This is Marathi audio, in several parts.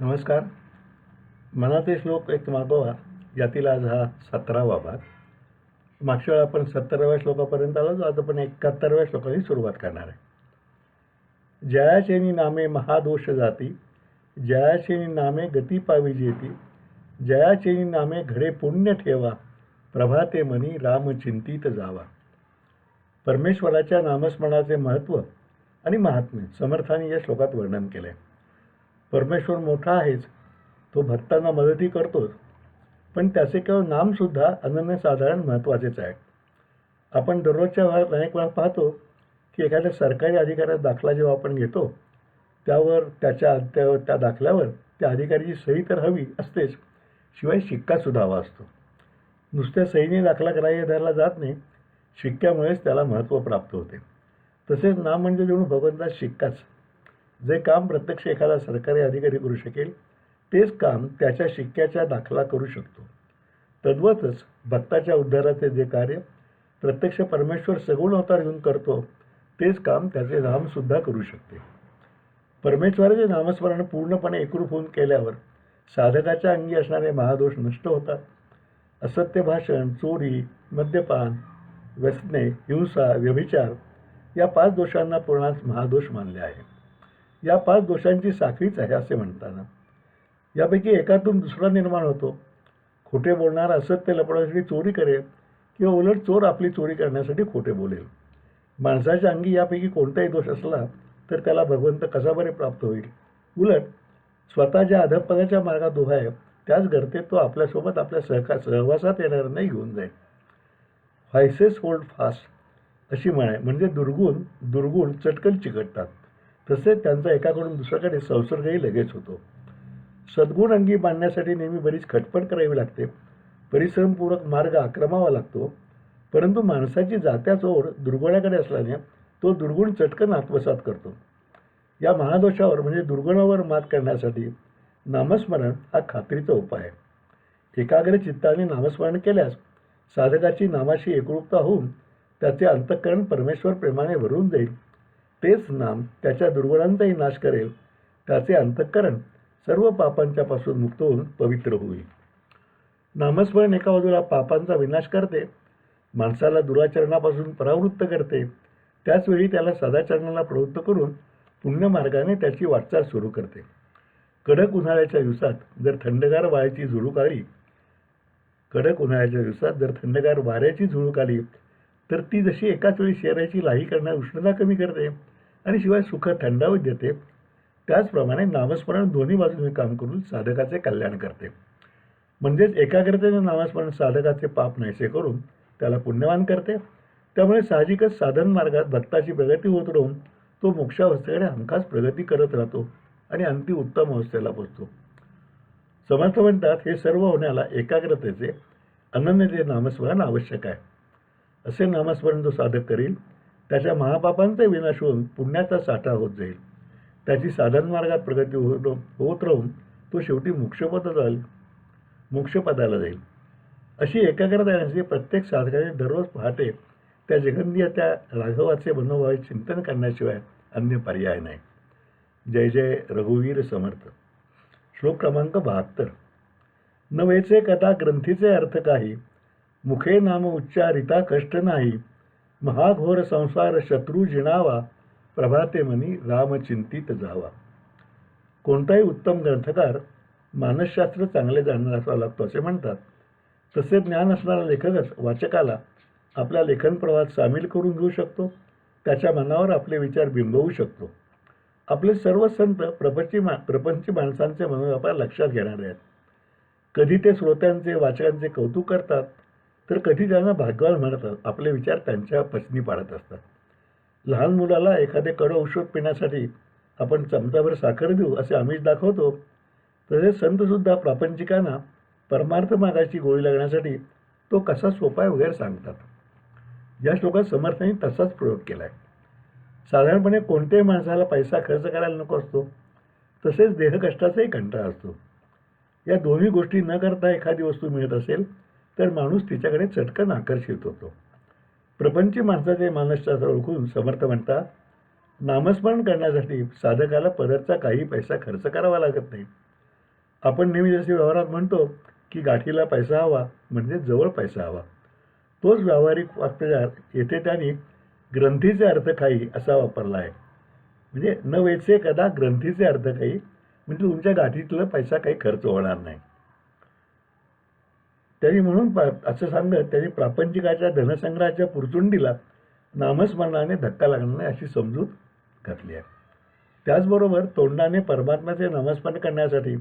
नमस्कार. मनाचे श्लोक एक मागोवा यातील आज हा 17वा भाग. मागच्या वेळा आपण 70व्या श्लोकापर्यंत आलो. आज आपण 71व्या श्लोकाची सुरुवात करणार आहे. जयाचेनी नामे महादोष जाती, जयाचेनी नामे गती पावी जेती, जयाचेनी नामे घडे पुण्य ठेवा, प्रभाते मनी राम चिंतित जावा. परमेश्वराच्या नामस्मरणाचे महत्त्व आणि महात्म्य समर्थांनी या श्लोकात वर्णन केले. परमेश्वर मोठा आहेच, तो भक्तांना मदतही करतोच, पण त्याचे केवळ नामसुद्धा अनन्यसाधारण महत्त्वाचेच आहे. आपण दररोजच्या व्यवहारात अनेक वेळा पाहतो की एखाद्या सरकारी अधिकाऱ्याचा दाखला जेव्हा आपण घेतो त्यावर त्या दाखल्यावर त्या अधिकाऱ्याची सही तर हवी असतेच, शिवाय शिक्कासुद्धा हवा असतो. नुसत्या सहीने दाखला ग्राह्य धरला जात नाही, शिक्क्यामुळेच त्याला महत्त्व प्राप्त होते. तसेच नाम म्हणजे जणू भगवंताचा शिक्काच. जे काम प्रत्यक्ष एखादा सरकारी अधिकारी करू शकेल तेच काम त्याच्या शिक्क्याचा दाखला करू शकतो. तद्वतच भक्ताच्या उद्धाराचे जे कार्य प्रत्यक्ष परमेश्वर सगुण अवतार घेऊन करतो तेच काम त्याचे नामसुद्धा करू शकते. परमेश्वराचे नामस्मरण पूर्णपणे एकरूप होऊन केल्यावर साधकाच्या अंगी असणारे महादोष नष्ट होतात. असत्य भाषण, चोरी, मद्यपान, व्यसने, हिंसा, व्यभिचार या 5 दोषांना पूर्णात महादोष मानले आहे. या 5 दोषांची साखळीच आहे असे म्हणताना यापैकी एकातून दुसरा निर्माण होतो. खोटे बोलणारा असत्य लपवण्यासाठी चोरी करेल किंवा उलट चोर आपली चोरी करण्यासाठी खोटे बोलेल. माणसाच्या अंगी यापैकी कोणताही दोष असला तर त्याला भगवंत कसा बरे प्राप्त होईल? उलट स्वतः ज्या अधःपदाच्या मार्गात उभा आहे त्याच गर्तेत तो आपल्यासोबत आपल्या सहवासात येणार नाही घेऊन जाईल. व्हायसेस होल्ड फास्ट अशी म्हण आहे. म्हणजे दुर्गुण चटकन चिकटतात, तसेच त्यांचा एकाकडून दुसऱ्याकडे संसर्गही लगेच होतो. सद्गुण अंगी बांधण्यासाठी नेहमी बरीच खटपट करावी लागते, परिश्रमपूर्वक मार्ग आक्रमावा लागतो. परंतु माणसाची जात्याच ओढ दुर्गुणाकडे असल्याने तो दुर्गुण चटकन आत्मसात करतो. या महादोषावर म्हणजे दुर्गुणावर मात करण्यासाठी नामस्मरण हा खात्रीचा उपाय आहे. एकाग्र चित्ताने नामस्मरण केल्यास साधकाची नामाशी एकरूपता होऊन त्याचे अंतःकरण परमेश्वर प्रेमाने भरून जाईल. तेच नाम त्याच्या दुर्गुणांचाही नाश करेल. त्याचे अंतःकरण सर्व पापांच्या पासून मुक्त होऊन पवित्र होईल. नामस्मरण एका बाजूला पापांचा विनाश करते, माणसाला दुराचरणापासून परावृत्त करते, त्याचवेळी त्याला सदाचरणाला प्रवृत्त करून पुण्यमार्गाने त्याची वाटचाल सुरू करते. कडक उन्हाळ्याच्या दिवसात जर थंडगार वाऱ्याची झुळूक आली तर ती जशी एकाच वेळी शरीराची लाही करणारी उष्णता कमी करते आणि शिवाय सुख थंडावत देते, त्याचप्रमाणे नामस्मरण दोन्ही बाजूने काम करून साधकाचे कल्याण करते. म्हणजेच एकाग्रतेने नामस्मरण साधकाचे पाप नाहीसे करून त्याला पुण्यवान करते. त्यामुळे साहजिकच साधन मार्गात भक्ताची प्रगती होत राहून तो मोक्षावस्थेकडे हमखास प्रगती करत राहतो आणि अंतिम उत्तम अवस्थेला पोचतो. समर्थ म्हणतात, हे सर्व होण्याला एकाग्रतेचे अनन्यते नामस्मरण आवश्यक आहे. असे नामस्मरण जो साधक करील त्याच्या महापापांचा विनाश होऊन पुण्याचा साठा होत जाईल. त्याची साधन मार्गात प्रगती होत राहून तो शेवटी मोक्षपदाला जाईल. अशी एकाग्रता येण्यासाठी प्रत्येक साधकाने दररोज पहाटे त्या जगन्य त्या राघवाचे मनोभावे चिंतन करण्याशिवाय अन्य पर्याय नाही. जय जय रघुवीर समर्थ. श्लोक क्रमांक 72. नवेचे कथा ग्रंथीचे अर्थ काही, मुखे नाम उच्चारिता कष्ट नाही, महाघोर संसार शत्रू जिणावा, प्रभाते मनी राम चिंतित जावा. कोणताही उत्तम ग्रंथकार मानसशास्त्र चांगले जाणणारा असावा लागतो असे म्हणतात. तसे ज्ञान असणारा लेखकच वाचकाला आपल्या लेखन प्रवाहात सामील करून घेऊ शकतो, त्याच्या मनावर आपले विचार बिंबवू शकतो. आपले सर्व संत प्रपंची माणसांचे मनोव्यापार लक्षात घेणारे आहेत. कधी ते श्रोत्यांचे वाचकांचे कौतुक करतात तर कधी त्यांना भाग्यवान म्हणतात. आपले विचार त्यांच्या पचनी पाडत असतात. लहान मुलाला एखादे कडू औषध पिण्यासाठी आपण चमचाभर साखर देऊ असे आमिष दाखवतो, तसेच संतसुद्धा प्रापंचिकांना परमार्थ मागाची गोळी लागण्यासाठी तो कसा सोपा आहे वगैरे सांगतात. या श्लोकात समर्थांनी तसाच प्रयोग केला आहे. साधारणपणे कोणत्याही माणसाला पैसा खर्च करायला नको असतो, तसेच देहकष्टाचाही कंटाळा असतो. या दोन्ही गोष्टी न करता एखादी वस्तू मिळत असेल तर माणूस तिच्याकडे चटकन आकर्षित होतो. प्रपंची माणसाचे मानसशास्त्र ओळखून समर्थ म्हणतात, नामस्मरण करण्यासाठी साधकाला पदरचा काही पैसा खर्च करावा लागत नाही. आपण नेहमी जसे व्यवहारात म्हणतो की गाठीला पैसा हवा म्हणजे जवळ पैसा हवा, तोच व्यावहारिक वाक्प्रचार येथे त्यांनी ग्रंथीचे अर्थ काही असा वापरला आहे. म्हणजे न वेचे कदा ग्रंथीचे अर्थ काही, म्हणजे तुमच्या गाठीतलं पैसा काही खर्च होणार नाही. त्यांनी म्हणून असं सांगत त्यांनी प्रापंचिकाच्या धनसंग्रहाच्या पुरचुंडीला नामस्मरणाने धक्का लागणार नाही अशी समजूत घातली आहे. त्याचबरोबर तोंडाने परमात्म्याचे नामस्मरण करण्यासाठी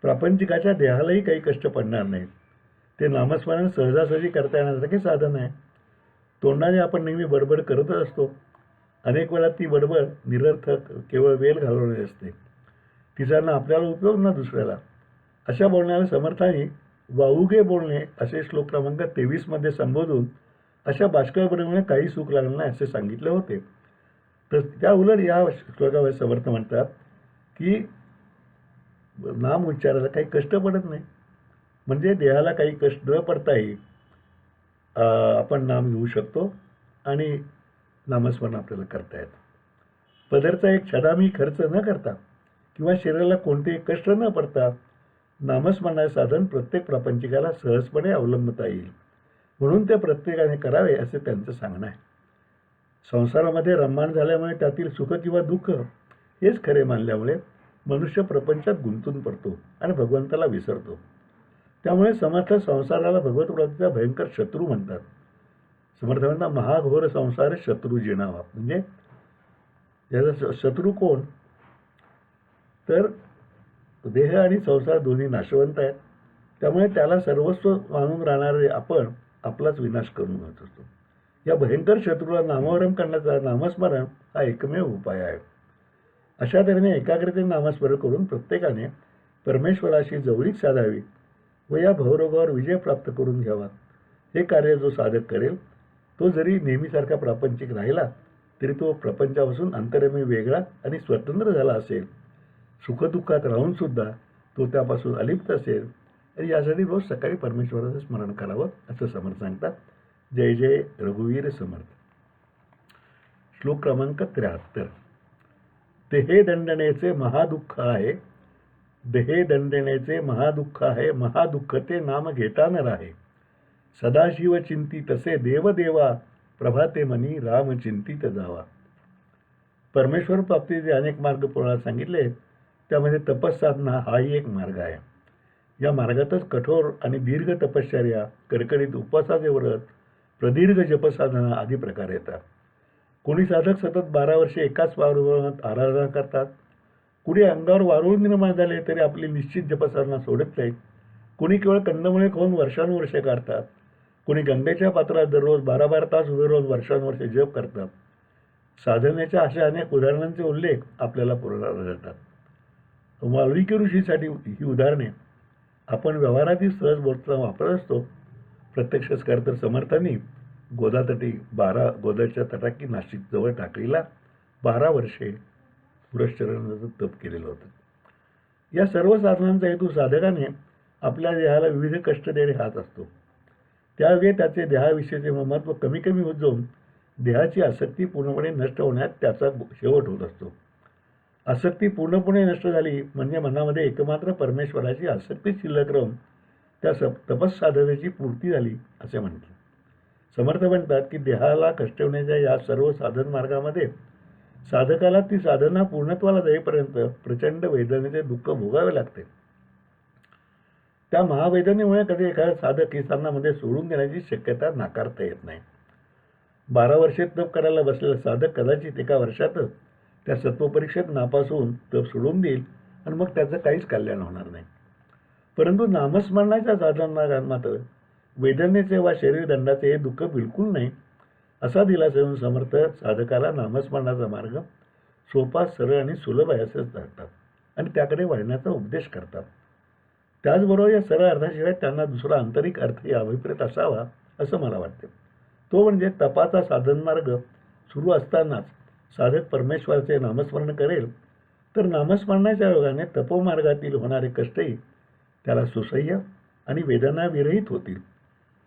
प्रापंचिकाच्या देहालाही काही कष्ट पडणार नाहीत. ते नामस्मरण सहजासहजी करता येण्यासारखे साधन आहे. तोंडाने आपण नेहमी बडबड करतच असतो. अनेक वेळा ती बडबड निरर्थक, केवळ वेळ घालवणारी असते. तिचा ना आपल्याला उपयोग ना दुसऱ्याला. अशा बोलण्याला समर्थांनी वाऊगे बोलणे असे श्लोक क्रमांक 23 संबोधून अशा बाष्कळ बनवणे काही सुख लागणार नाही असे सांगितले होते. तर त्या उलट या श्लोकावर समर्थ म्हणतात की नाम उच्चारायला काही कष्ट पडत नाही, म्हणजे देहाला काही कष्ट न पडताही आपण नाम घेऊ शकतो आणि नामस्मरण आपल्याला करता येतं. पदरचा एक छदामी खर्च न करता किंवा शरीराला कोणतेही कष्ट न पडता नामस्मरणाचे साधन प्रत्येक प्रापंचिकाला सहजपणे अवलंबता येईल, म्हणून ते प्रत्येकाने करावे असे त्यांचं सांगणं आहे. संसारामध्ये रममाण झाल्यामुळे त्यातील सुख किंवा दुःख हेच खरे मानल्यामुळे मनुष्य प्रपंचात गुंतून पडतो आणि भगवंताला विसरतो. त्यामुळे समर्थ संसाराला भगवतप्राप्तीचा भयंकर शत्रू म्हणतात. समर्थ म्हणतात महाघोर संसार शत्रू जिणावा. म्हणजे याचा शत्रू कोण, तर देह आणि संसार दोन्ही नाशवंत आहेत. त्यामुळे त्याला सर्वस्व मानून राहणारे आपण आपलाच विनाश करून घेत असतो. या भयंकर शत्रूला नामोहरम करण्याचा नामस्मरण हा एकमेव उपाय आहे. अशा तऱ्हेने एकाग्रतेने नामस्मरण करून प्रत्येकाने परमेश्वराशी जवळीक साधावी व या भवरोगावर विजय प्राप्त करून घ्यावा. हे कार्य जो साधक करेल तो जरी नेहमीसारखा प्रापंचिक राहिला तरी तो प्रपंचापासून अंतरमे वेगळा आणि स्वतंत्र झाला असेल. सुखदुःखात राहून सुद्धा तो त्यापासून अलिप्त असेल. आणि यासाठी रोज सकाळी परमेश्वराचं स्मरण करावं असं समर्थ सांगतात. जय जय रघुवीर समर्थ. श्लोक क्रमांक 73. देहे दंडनेचे महादुःख आहे, देहे दंडनेचे महादुःख आहे, महादुःख ते नाम घेता न राहे. सदाशिव चिंती तसे देवदेवा, प्रभाते मनी राम चिंतित जावा. परमेश्वर प्राप्तीचे अनेक मार्ग पुराणात सांगितले, त्यामध्ये तपस्साधना हाही एक मार्ग आहे. या मार्गातच कठोर आणि दीर्घ तपश्चर्या, कडकडीत उपवासाचे व्रत, प्रदीर्घ जपसाधना आदी प्रकार येतात. कोणी साधक सतत 12 वर्षे एकाच वातावरणात आराधना करतात. कुणी अंगावर वारुळ निर्माण झाले तरी आपली निश्चित जपसाधना सोडत नाहीत. कुणी केवळ कंदमुळे खाऊन वर्षानुवर्षे काढतात. कुणी गंगेच्या पात्रात दररोज 12-12 तास उभे राहून वर्षानुवर्षे जप करतात. साधनेच्या अशा अनेक उदाहरणांचे उल्लेख आपल्याला पुराणात आढळतात. वाल्मिकी ऋषीसाठी ही उदाहरणे आपण व्यवहारातील सहज बोलताना वापरत असतो. प्रत्यक्षच कर तर समर्थांनी गोदातटी 12 गोदाच्या तटाकी नाशिक जवळ टाकळीला 12 वर्षे पुरश्चरणाचं तप केलेलं होतं. या सर्व साधनांचा हेतू साधकाने आपल्या देहाला विविध कष्ट देणे हाच असतो. त्यावेळी त्याचे देहाविषयीचे महत्त्व कमी कमी होत जाऊन देहाची आसक्ती पूर्णपणे नष्ट होण्यात त्याचा शेवट होत असतो. आसक्ती पूर्णपणे नष्ट झाली म्हणजे मनामध्ये एकमात्र परमेश्वराची आसक्ती शिल्लक राहून त्या तपस्साधनेची पूर्ती झाली असे म्हणतात. समर्थ म्हणतात की देहाला कष्ट होण्याच्या या सर्व साधन मार्गामध्ये साधकाला ती साधना पूर्णत्वाला जाईपर्यंत प्रचंड वेदनेचे दुःख भोगावे लागते. त्या महावेदनेमुळे कधी एखादा साधक ही साधनामध्ये सोडून देण्याची शक्यता नाकारता येत नाही. 12 वर्षे तप करायला बसलेला साधक कदाचित एका वर्षातच त्या सत्वपरीक्षेत नापास होऊन तप सोडून देईल आणि मग त्याचं काहीच कल्याण होणार नाही. परंतु नामस्मरणाच्या साधनात मात्र वेदनेचे वा शरीरदंडाचे हे दुःख बिलकुल नाही असा दिलासा देऊन समर्थ साधकाला नामस्मरणाचा मार्ग सोपा, सरळ आणि सुलभ आहे असेच सांगतात आणि त्याकडे वळण्याचा उपदेश करतात. त्याचबरोबर या सरळ अर्थाशिवाय त्यांना दुसरा आंतरिक अर्थही अभिप्रेत असावा असं मला वाटते. तो म्हणजे तपाचा साधन मार्ग सुरू असतानाच साधक परमेश्वराचे नामस्मरण करेल तर नामस्मरणाच्या योगाने तपोमार्गातील होणारे कष्टही त्याला सुसह्य आणि वेदनाविरहित होतील.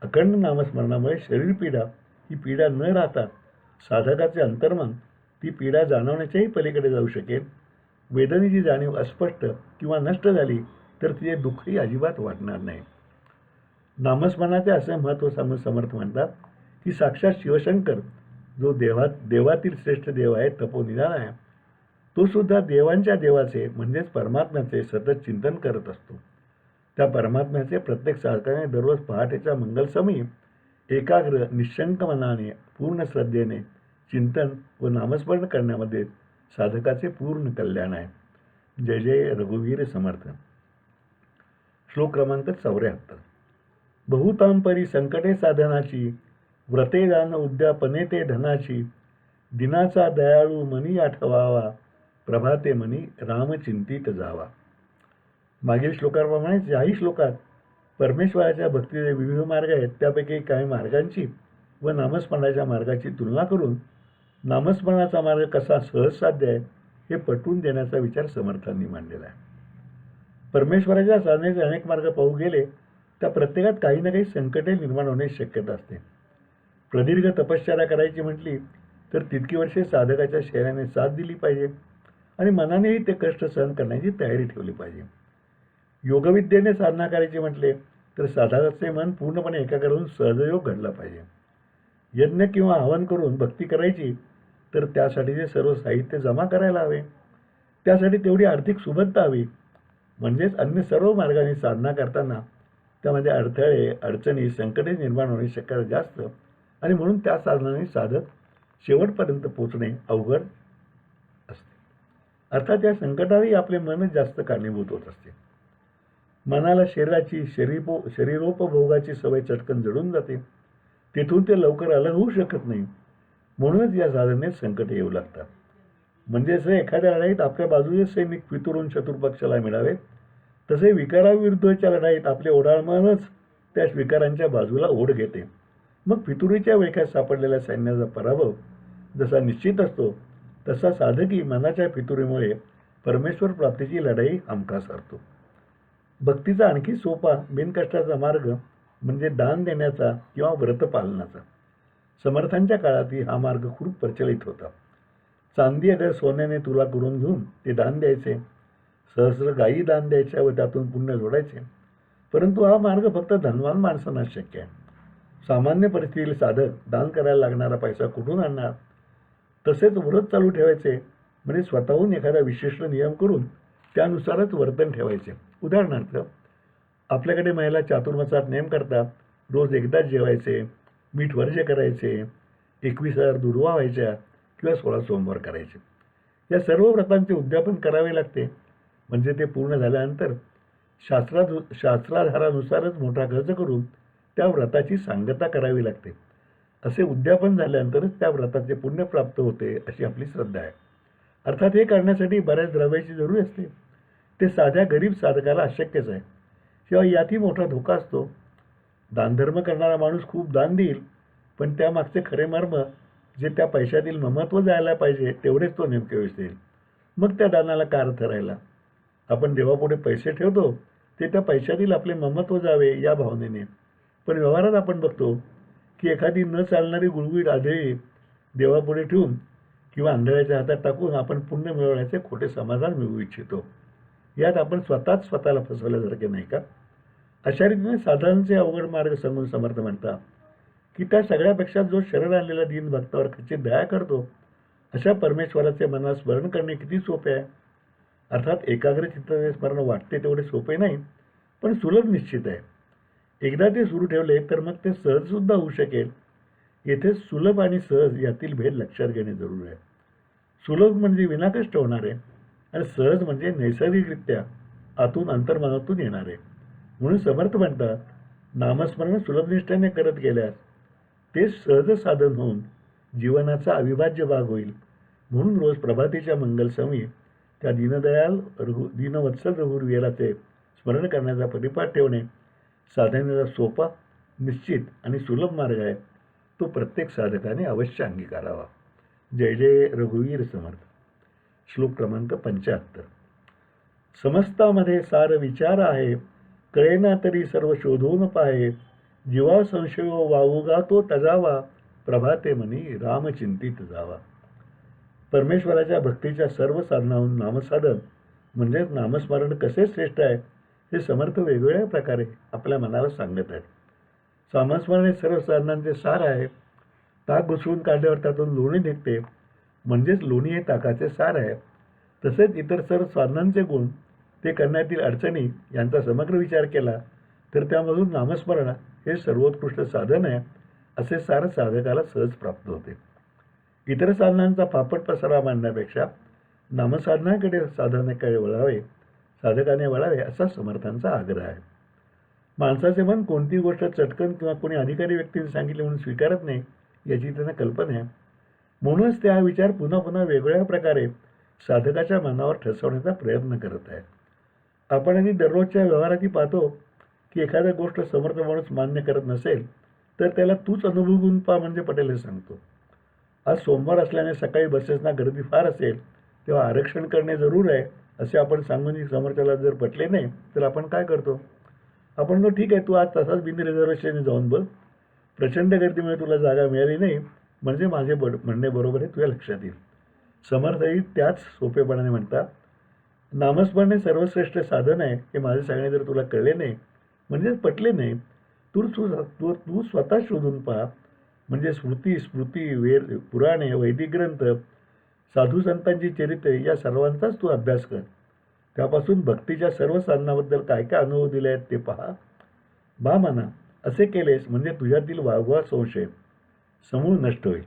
अखंड नामस्मरणामुळे शरीरपीडा ही पीडा न राहता साधकाचे अंतर्मन ती पीडा जाणवण्याच्याही पलीकडे जाऊ शकेल. वेदनेची जाणीव अस्पष्ट किंवा नष्ट झाली तर तिचे दुःखही अजिबात वाटणार नाही. नामस्मरणाचे असे महत्त्व सांगून समर्थ म्हणतात की साक्षात शिवशंकर जो देवातील श्रेष्ठ देव आहे, तपोनिधान आहे, तो सुद्धा देवांच्या देवाचे म्हणजेच परमात्म्याचे सतत चिंतन करत असतो. त्या परमात्म्याचे प्रत्येक साधकाने दररोज पहाटेच्या मंगलसमयी एकाग्र निशंक मनाने पूर्ण श्रद्धेने चिंतन व नामस्मरण करण्यामध्ये साधकाचे पूर्ण कल्याण आहे. जय जय रघुवीर समर्थ. श्लोक क्रमांक 74. बहुतांपरी संकटे साधनाची, व्रते दान उद्यापने ते धनाची, दिनाचा दयाळू मनी आठवावा, प्रभाते मनी रामचिंतित जावा. मागील श्लोकाप्रमाणे याही श्लोकात परमेश्वराच्या भक्तीचे विविध मार्ग आहेत, त्यापैकी काही मार्गांची व नामस्मरणाच्या मार्गाची तुलना करून नामस्मरणाचा मार्ग कसा सहज साध्य आहे हे पटवून देण्याचा विचार समर्थांनी मांडलेला आहे. परमेश्वराच्या साधनेचे अनेक मार्ग पाहू गेले त्या प्रत्येकात काही ना काही संकटे निर्माण होण्याची शक्यता असते. प्रदीर्घ तपश्चर्या करायची म्हटली तर तितकी वर्षे साधकाच्या शरीराने साथ दिली पाहिजे आणि मनानेही ते कष्ट सहन करण्याची तयारी ठेवली पाहिजे. योगविद्येने साधना करायची म्हटले तर साधकाचे मन पूर्णपणे एकाग्र होऊन सहजयोग घडला पाहिजे. यज्ञ किंवा हवन करून भक्ती करायची तर त्यासाठीचे सर्व साहित्य जमा करायला हवे. त्यासाठी तेवढी आर्थिक सुबत्ता हवी. म्हणजेच अन्य सर्व मार्गाने साधना करताना त्यामध्ये अडथळे, अडचणी, संकटे निर्माण होण्याची शक्यता जास्त आणि म्हणून त्या साधनाने साधक शेवटपर्यंत पोचणे अवघड असते. अर्थात या संकटालाही आपले मनच जास्त कारणीभूत होत असते. मनाला शरीराची शरीरोपभोगाची सवय चटकन जडून जाते. तिथून ते लवकर अलग होऊ शकत नाही. म्हणूनच या साधनेत संकट येऊ लागतात. म्हणजे जसे एखाद्या लढाईत आपल्या बाजूचे सैनिक फितूरून शत्रुपक्षाला मिळावे, तसे विकाराविरुद्धच्या लढाईत आपले ओढाळ मनच त्या विकारांच्या बाजूला ओढ घेते. मग फितुरीच्या वेळख्यात सापडलेल्या सैन्याचा पराभव जसा निश्चित असतो तसा साधकी मनाच्या फितुरीमुळे परमेश्वर प्राप्तीची लढाई हमखास हरतो. भक्तीचा आणखी सोपा बिनकष्टाचा मार्ग म्हणजे दान देण्याचा किंवा व्रत पालनाचा. समर्थांच्या काळातही हा मार्ग खूप प्रचलित होता. चांदी अगर सोन्याने तुला करून घेऊन ते दान द्यायचे, सहस्र गायी दान द्यायच्या व त्यातून पुण्य जोडायचे. परंतु हा मार्ग फक्त धनवान माणसांना शक्य आहे. सामान्य परिस्थितीतील साधक दान करायला लागणारा पैसा कुठून आणणार? तसेच व्रत चालू ठेवायचे म्हणजे स्वतःहून एखादा विशिष्ट नियम करून त्यानुसारच वर्तन ठेवायचे. उदाहरणार्थ, आपल्याकडे महिला चातुर्मासात नेम करतात, रोज एकदाच जेवायचे, मीठ वर्ज्य करायचे, 21,000 दुर्वा व्हायच्या किंवा 16 सोमवार करायचे. या सर्व व्रतांचे उद्यापन करावे लागते. म्हणजे ते पूर्ण झाल्यानंतर शास्त्राधारानुसारच मोठा खर्च करून त्या व्रताची सांगता करावी लागते. असे उद्यापन झाल्यानंतरच त्या व्रताचे पुण्य प्राप्त होते अशी आपली श्रद्धा आहे. अर्थात हे करण्यासाठी बऱ्याच द्रव्याची जरूर असते. ते साध्या गरीब साधकाला अशक्यच आहे. शिवाय यातही मोठा धोका असतो. दानधर्म करणारा माणूस खूप दान देईल, पण त्यामागचे खरे मर्म जे त्या पैशातील ममत्व जायला पाहिजे तेवढेच तो नेमके विसरेल. मग त्या दानाला का अर्थ राहिला? आपण देवापुढे पैसे ठेवतो ते त्या पैशातील आपले ममत्व जावे या भावनेने. पण व्यवहारात आपण बघतो की एखादी न चालणारी गुळगुळीत आधळी देवापुढे ठेवून किंवा आंधळ्याच्या हातात टाकून आपण पुण्य मिळवण्याचे खोटे समाधान मिळवू इच्छितो. यात आपण स्वतःच स्वतःला फसवल्यासारखे नाही का? अशा रीतीने साधनांचे अवघड मार्ग सांगून समर्थ म्हणतात की त्या सगळ्यापेक्षा जो शरण आणलेला दीन भक्तावर खचित दया करतो अशा परमेश्वराचे मनात स्मरण करणे किती सोपे आहे. अर्थात एकाग्र चित्ताचे स्मरण वाटते तेवढे सोपे नाही, पण सुलभ निश्चित आहे. एकदा ते सुरू ठेवले तर मग ते सहजसुद्धा होऊ शकेल. येथे सुलभ आणि सहज यातील भेद लक्षात घेणे जरूर आहे. सुलभ म्हणजे विनाकष्ट होणारे आणि सहज म्हणजे नैसर्गिकरित्या आतून अंतर्मनातून येणारे. म्हणून समर्थ म्हणतात, नामस्मरण सुलभनिष्ठेने करत गेल्यास ते सहज साधन होऊन जीवनाचा अविभाज्य भाग होईल. म्हणून रोज प्रभातीच्या मंगलसमयी त्या दीनवत्सल रघुवीराचे स्मरण करण्याचा परिपाठ ठेवणे साधनेचा सोपा, निश्चित आणि सुलभ मार्ग आहे. तो प्रत्येक साधकाने अवश्य अंगीकारावा. जय जय रघुवीर समर्थ. श्लोक क्रमांक 75. समस्तामध्ये सार विचार आहे, कळेना तरी सर्व शोधून पाहे, जीवा संशयो वावुगा तो तजावा, प्रभाते मनी रामचिंतित जावा. परमेश्वराच्या भक्तीच्या सर्व साधनाहून नामसाधन म्हणजेच नामस्मरण कसे श्रेष्ठ आहे हे समर्थ वेगवेगळ्या प्रकारे आपल्या मनाला सांगत आहेत. नामस्मरण हे सर्व साधनांचे सार आहे. ताक घुसळून काढल्यावर त्यातून लोणी निघते, म्हणजेच लोणी हे ताकाचे सार आहे. तसेच इतर सर्व साधनांचे गुण, ते करण्यातील अडचणी यांचा समग्र विचार केला तर त्यामधून नामस्मरण हे सर्वोत्कृष्ट साधन आहे असे सार साधकाला सहज प्राप्त होते. इतर साधनांचा फापट पसारा मांडण्यापेक्षा नामसाधनाकडे साधकाने वळावे असा समर्थांचा आग्रह आहे. माणसाचे मन कोणती गोष्ट चटकन किंवा कोणी अधिकारी व्यक्तीने सांगितले म्हणून स्वीकारत नाही याची त्यांना कल्पना आहे. म्हणूनच ते हा विचार पुन्हा पुन्हा वेगवेगळ्या प्रकारे साधकाच्या मनावर ठसवण्याचा प्रयत्न करत आहे. आपण आधी दररोजच्या व्यवहारातही पाहतो की एखाद्या गोष्ट समर्थ माणूस मान्य करत नसेल तर त्याला तूच अनुभवून पहा म्हणजे पटेल हे सांगतो. आज सोमवार असल्याने सकाळी बसेसना गर्दी फार असेल तेव्हा आरक्षण करणे जरूर आहे असे आपण सांगून समोरच्याला जर पटले नाही तर आपण काय करतो? आपण म्हणतो ठीक आहे, तू आज तसाच बिन रिझर्वेशनने जाऊन बघ, प्रचंड गर्दीमुळे तुला जागा मिळाली नाही म्हणजे माझे म्हणणे बरोबर आहे, तुझ्या लक्षात येईल. समर्थही त्याच सोपेपणाने म्हणतात, नामस्मरणे सर्वश्रेष्ठ साधन आहे हे माझे सांगणे जर तुला कळले नाही म्हणजे पटले नाही तू स्वतः शोधून पहा. म्हणजे स्मृती, स्मृती, वेद, पुराणे, वैदिक ग्रंथ, साधू संतांची चरित्रे या सर्वांचाच तू अभ्यास कर. त्यापासून भक्तीच्या सर्व साधनाबद्दल काय काय अनुभव दिले आहेत ते पहा. बा म्हणा, असे केलेस म्हणजे तुझ्यातील वावगा संशय समूळ नष्ट होईल.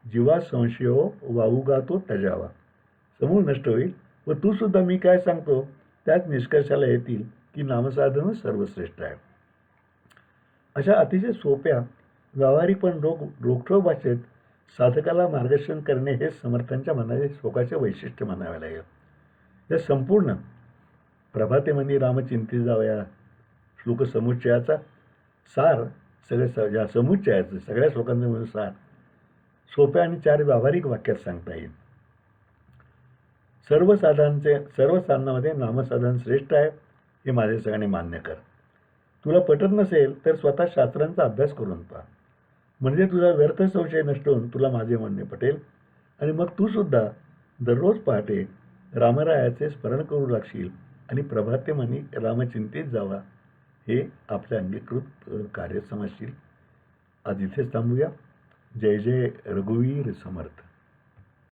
जीवा संशयो वावुगा तो त्याजावा, समूळ नष्ट होईल व तू सुद्धा मी काय सांगतो त्याच निष्कर्षाला येतील की नामसाधनच सर्वश्रेष्ठ आहे. अशा अतिशय सोप्या, व्यावहारिक पण रोखठोक भाषेत साधकाला मार्गदर्शन करणे हे समर्थांच्या मनाचे शोकाचे वैशिष्ट्य म्हणावे लागेल. या संपूर्ण प्रभाते मनी रामचिंती जावं या श्लोकसमुच्चयाचा सार, या समुच्चयाचं सगळ्या श्लोकांचे मिळून सार सोप्या आणि 4 व्यावहारिक वाक्यात सांगता येईल. सर्व साधनामध्ये नामसाधन श्रेष्ठ आहे हे माझे सगळ्यांनी मान्य कर. तुला पटत नसेल तर स्वतः शास्त्रांचा अभ्यास करून पहा, म्हणजे तुझा व्यर्थ संशय नष्ट होऊन तुला माझे म्हणणे पटेल आणि मग तू सुद्धा दररोज पहाटे रामरायाचे स्मरण करू लागशील आणि प्रभाते मनी रामचिंतीत जावा हे आपले अंगीकृत कार्य समजशील. आज इथेच थांबूया. जय जय रघुवीर समर्थ.